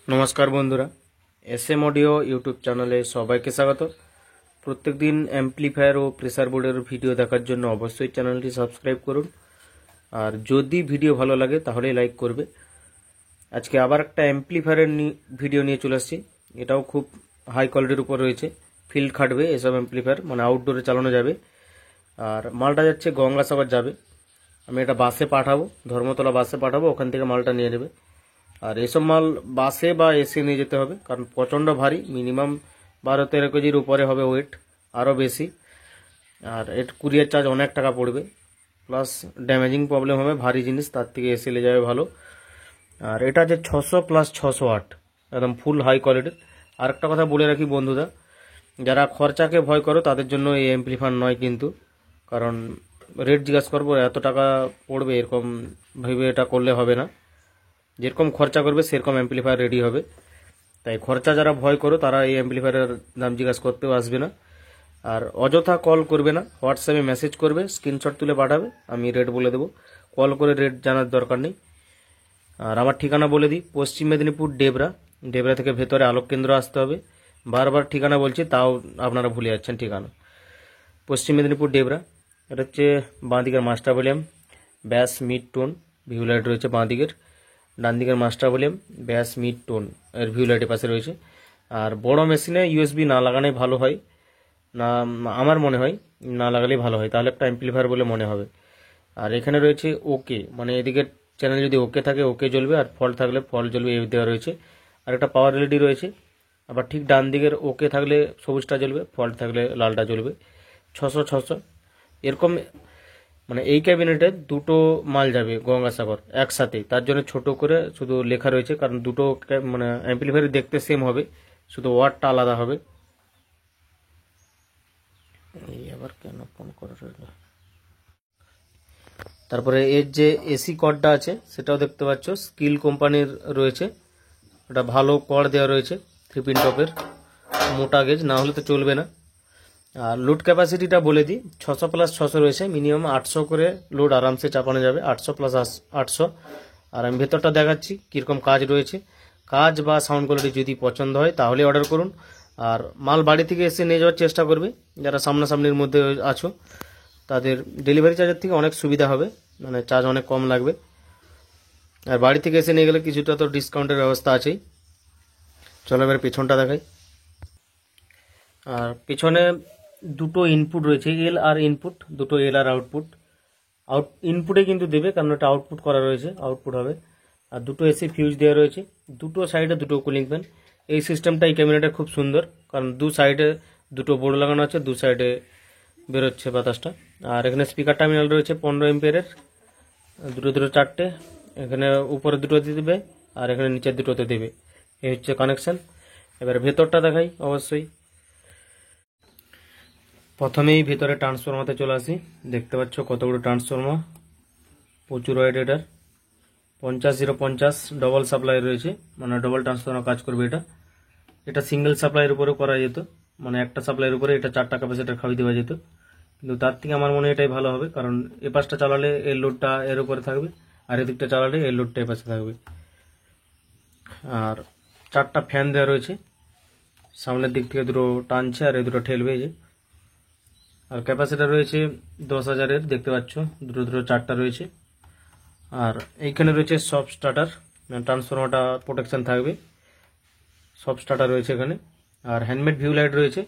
নমস্কার বন্ধুরা, SM audio YouTube চ্যানেলে সবাইকে স্বাগত। প্রত্যেকদিন অ্যাম্পলিফায়ার ও প্রেসার বোর্ডের ভিডিও দেখার জন্য অবশ্যই চ্যানেলটি সাবস্ক্রাইব করুন, আর যদি ভিডিও ভালো লাগে তাহলে লাইক করবে। আজকে আবার একটা অ্যাম্পলিফায়ারের ভিডিও নিয়ে চলে আসছি। এটাও খুব হাই কোয়ালিটির উপর রয়েছে, ফিল্ড খাটবে এসব অ্যাম্পলিফায়ার, মানে আউটডোরে চালানো যাবে। আর মালটা যাচ্ছে গঙ্গাসাগর যাবে। আমি এটা বাসে পাঠাবো, ধর্মতলা বাসে পাঠাবো, ওখান থেকে মালটা নিয়ে নেবে। আর এসব মাল বাসে বা এসে নিয়ে যেতে হবে, কারণ প্রচণ্ড ভারী, মিনিমাম 12-13 কেজির উপরে হবে ওয়েট, আরও বেশি। আর এর কুরিয়ার চার্জ অনেক টাকা পড়বে, প্লাস ড্যামেজিং প্রবলেম হবে। ভারী জিনিস, তার থেকে এসে নিয়ে যাবে ভালো। আর এটা যে 600+608, একদম ফুল হাই কোয়ালিটির। আর একটা কথা বলে রাখি বন্ধুরা, যারা খরচাকে ভয় করো তাদের জন্য এই অ্যাম্পলিফায়ার নয় কিন্তু, কারণ রেট জিজ্ঞাসা করবো এত টাকা পড়বে, এরকম ভেবে এটা করলে হবে না। যেরকম খরচা করবে সেরকম অ্যাম্পলিফায়ার রেডি হবে। তাই খরচা যারা ভয় করো তারা এই অ্যাম্পলিফায়ারের দাম জিজ্ঞাসা করতেও আসবে না। আর অযথা কল করবে না, হোয়াটসঅ্যাপে মেসেজ করবে, স্ক্রিনশট তুলে পাঠাবে, আমি রেট বলে দেবো। কল করে রেট জানার দরকার নেই। আর আমার ঠিকানা বলে দিই, পশ্চিম মেদিনীপুর ডেবরা। ডেবরা থেকে ভেতরে আলোক কেন্দ্র আসতে হবে। বারবার ঠিকানা বলছি, তাও আপনারা ভুলে যাচ্ছেন ঠিকানা। পশ্চিম মেদিনীপুর ডেবরা। এটা হচ্ছে বাঁদিকের মাস্টার ভলিউম, ব্যাস, মিড টোন, ভিউ লাইট রয়েছে বাঁদিকের। ডান দিকের মাস্টার ভলিউম, ব্যাস, মিড টোন, এর ভিউ লাইটের পাশে রয়েছে। আর বড় মেশিনে ইউএসবি না লাগানোই ভালো হয়, না আমার মনে হয় না লাগালেই ভালো হয়, তাহলে একটা অ্যাম্পলিফায়ার বলে মনে হবে। আর এখানে রয়েছে ওকে, মানে এদিকের চ্যানেল যদি ওকে থাকে ওকে জ্বলবে, আর ফল্ট থাকলে ফল্ট জ্বলবে, এই দেওয়া রয়েছে। আর একটা পাওয়ার এলইডি রয়েছে। আবার ঠিক ডান দিকের ওকে থাকলে সবুজটা জ্বলবে, ফল্ট থাকলে লালটা জ্বলবে। 600 এরকম, মানে এই ক্যাবিনেটে দুটো মাল যাবে গঙ্গাসাগর একসাথে, তার জন্য ছোট করে শুধু লেখা রয়েছে, কারণ দুটো মানে অ্যাম্পলিফায়ার দেখতে সেম হবে, শুধু ওয়াটটা আলাদা হবে। এই আবার কেন ফোন করে রইল। তারপরে এর যে এসি কর্ডটা আছে সেটাও দেখতে পাচ্ছ, স্কিল কোম্পানির রয়েছে। ওটা ভালো কর্ড দেওয়া রয়েছে, 3 পিন টপের, মোটা গেজ, না হলে তো চলবে না। আর লোড ক্যাপাসিটিটা বলে দিই, 600+600 রয়েছে, মিনিমাম 800 করে লোড আরামসে চাপানো যাবে, 800+800। আর আমি ভেতরটা দেখাচ্ছি কীরকম কাজ রয়েছে। কাজ বা সাউন্ড কোয়ালিটি যদি পছন্দ হয় তাহলে অর্ডার করুন। আর মাল বাড়ি থেকে এসে নিয়ে যাওয়ার চেষ্টা করবে, যারা সামনাসামনির মধ্যে আছো তাদের ডেলিভারি চার্জের থেকে অনেক সুবিধা হবে, মানে চার্জ অনেক কম লাগবে। আর বাড়ি থেকে এসে নিয়ে গেলে কিছুটা তো ডিসকাউন্টের ব্যবস্থা আছেই। চলো এবার পেছনটা দেখাই। আর পেছনে দুটো ইনপুট রয়েছে, এল আর ইনপুট, দুটো এল আর আউটপুট। ইনপুটে কিন্তু দেবে, কারণ এটা আউটপুট করা রয়েছে, আউটপুট হবে। আর দুটো এসি ফিউজ দেওয়া রয়েছে, দুটো সাইডে দুটো কুলিং ফ্যান। এই সিস্টেমটা এই ক্যাবিনেটে খুব সুন্দর, কারণ দু সাইডে দুটো বোর্ড লাগানো আছে, দু সাইডে বেরোচ্ছে বাতাসটা। আর এখানে স্পিকার টার্মিনাল রয়েছে 15 এম্পিয়ারের, দুটো দুটো চারটে। এখানে উপরে দুটো দেবে আর এখানে নিচের দুটোতে দেবে, এই হচ্ছে কানেকশন। এবার ভেতরটা দেখাই অবশ্যই। প্রথমেই ভেতরে ট্রান্সফরমারতে চলে আসি, দেখতে পাচ্ছ কতগুলো ট্রান্সফরমার, প্রচুর ওয়েট এটার। 50-050 ডবল সাপ্লাই রয়েছে, মানে ডবল ট্রান্সফরমার কাজ করবে এটা। এটা সিঙ্গেল সাপ্লাইয়ের উপরেও করা যেত, মানে একটা সাপ্লাইয়ের উপরে এটা 4টা ক্যাপাসিটার খাওয়াই দেওয়া যেত, কিন্তু তার থেকে আমার মনে হয় এটাই ভালো হবে, কারণ এ পাশটা চালালে এর লোডটা এর উপরে থাকবে, আর এদিকটা চালালে এর লোডটা এ পাশে থাকবে। আর 4টা ফ্যান দেওয়া রয়েছে, সামনের দিক থেকে দুটো টানছে আর এই দুটো ঠেলবে, এই যে। আর ক্যাপাসিটার রয়েছে 10,000-এর, দেখতে পাচ্ছ, দুটো দুটো 4টা রয়েছে। আর এইখানে রয়েছে সব স্টার্টার, ট্রান্সফরমারটা প্রোটেকশন থাকবে, সব স্টার্টার রয়েছে এখানে। আর হ্যান্ডমেড ভিউ লাইট রয়েছে।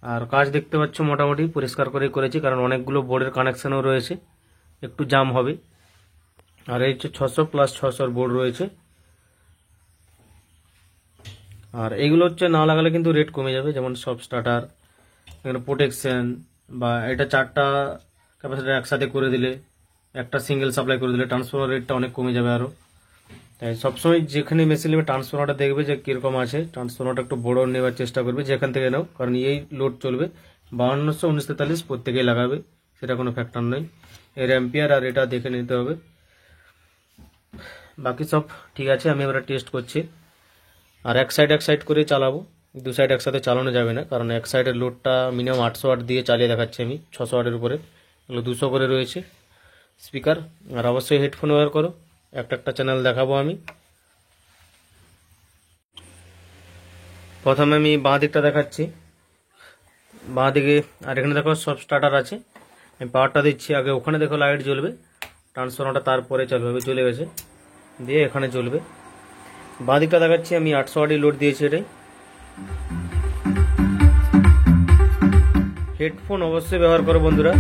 আর কাজ দেখতে পাচ্ছ মোটামুটি পরিষ্কার করেই করেছি, কারণ অনেকগুলো বোর্ডের কানেকশানও রয়েছে, একটু জাম হবে। আর এই হচ্ছে 600+600 বোর্ড রয়েছে। আর এইগুলো হচ্ছে না লাগালে কিন্তু রেট কমে যাবে, যেমন সব স্টার্টার, এখানে প্রোটেকশন, বা এটা 4টা ক্যাপাসিটার একসাথে করে দিলে, একটা সিঙ্গেল সাপ্লাই করে দিলে ট্রান্সফরমার রেটটা অনেক কমে যাবে আরও। তাই সবসময় যেখানে মেশিন নেবে ট্রান্সফরমারটা দেখবে যে কীরকম আছে, ট্রান্সফরমারটা একটু বড় নেওয়ার চেষ্টা করবে, যেখান থেকে নাও, কারণ এই লোড চলবে 5200-1943 প্রত্যেকেই লাগাবে, সেটা কোনো ফ্যাক্টর নয়। এর অ্যাম্পিয়ার আর এটা দেখে নিতে হবে। বাকি সব ঠিক আছে, আমি এবার টেস্ট করছি। আর এক সাইড করে চালাবো, দু সাইড একসাথে চালানো যাবে না, কারণ এক সাইডের লোডটা মিনিমাম 800 ওয়াট দিয়ে চালিয়ে দেখাচ্ছি আমি, 600 ওয়াটের উপরে, এগুলো 200 করে রয়েছে স্পিকার। আর অবশ্যই হেডফোন ব্যবহার করো, একটা চ্যানেল দেখাবো আমি। প্রথমে আমি বাঁ দিকটা দেখাচ্ছি। বাঁ দিকে আর এখানে দেখো সব স্টার্টার আছে। আমি পাওয়ারটা দিচ্ছি আগে, ওখানে দেখো লাইট জ্বলবে, ট্রান্সফরমারটা তারপরে চালু হবে, চলে গেছে, দিয়ে এখানে জ্বলবে। বাঁ দিকটা দেখাচ্ছি আমি 800 ওয়াট লোড দিয়েছি এটাই। হেডফোন অবশ্যই ব্যবহার করো বন্ধুরা।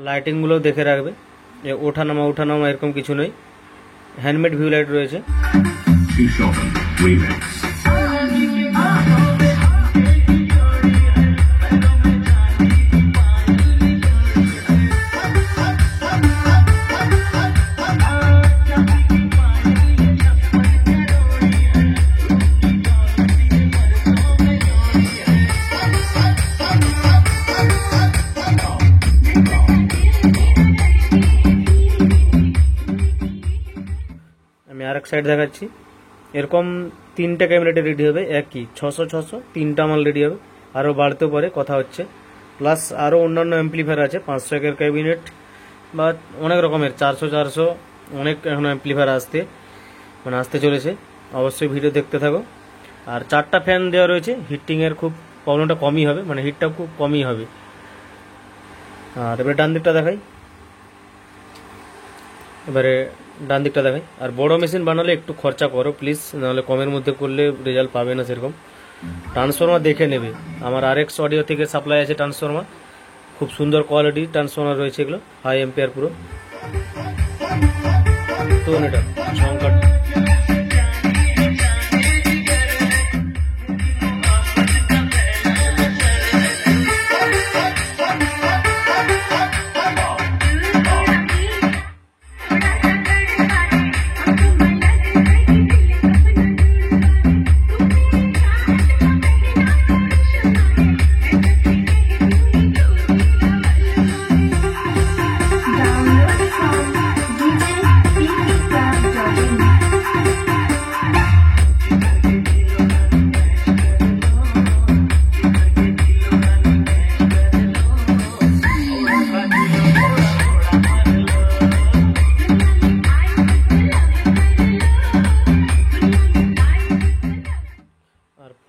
লাইটিং গুলো দেখে রাখবে, ওঠানামা এরকম কিছু নেই, হ্যান্ডমেড ভিউ লাইট রয়েছে। আমি আরেক সাইড দেখাচ্ছি, এরকম 3টে ক্যাবিনেটে রেডি হবে, একই 600 3টা মাল রেডি হবে, আরও বাড়তেও পারে, কথা হচ্ছে। প্লাস আরও অন্যান্য অ্যাম্পলিফায়ার আছে, 500 একের ক্যাবিনেট বা অনেক রকমের 400 অনেক এখন অ্যাম্পলিফায়ার আসতে চলেছে। অবশ্যই ভিডিও দেখতে থাকো। আর 4টা ফ্যান দেওয়া রয়েছে, হিটিংয়ের খুব প্রবলেমটা কমই হবে, মানে হিটটা খুব কমই হবে। আর এবারে ডান দিকটা দেখাই, আর বড় মেশিন বানালে একটু খরচা করো প্লিজ, নাহলে কমের মধ্যে করলে রেজাল্ট পাবে না সেরকম। ট্রান্সফরমার দেখে নেবে, আমার আরএক্স অডিও থেকে সাপ্লাই আছে ট্রান্সফরমার, খুব সুন্দর কোয়ালিটি ট্রান্সফরমার রয়েছে এগুলো, হাই এম্পিয়ার পুরো। তো এটা সংকট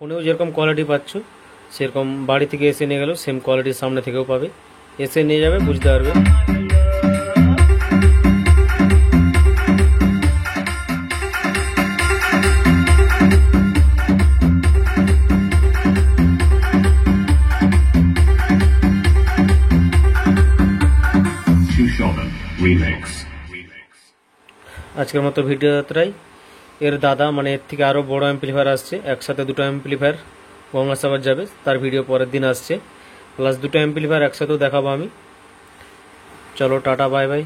ফোনেও যেরকম কোয়ালিটি পাচ্ছ সেরকম বাড়ি থেকে এসে নিয়ে গেলেও সেম কোয়ালিটির সামনে থেকেও পাবে, এসে নিয়ে যাবে, বুঝতে পারবে। আজকের মতো ভিডিও যাত্রায় এর দাদা, মানে এর থেকে আরও বড় অ্যাম্পলিফায়ার আসছে, একসাথে 2টো অ্যাম্পলিফায়ার গঙ্গাসাগর যাবে, তার ভিডিও পরের দিন আসছে, প্লাস 2টো অ্যাম্পলিফায়ার একসাথেও দেখাবো আমি। চলো টাটা, বাই বাই।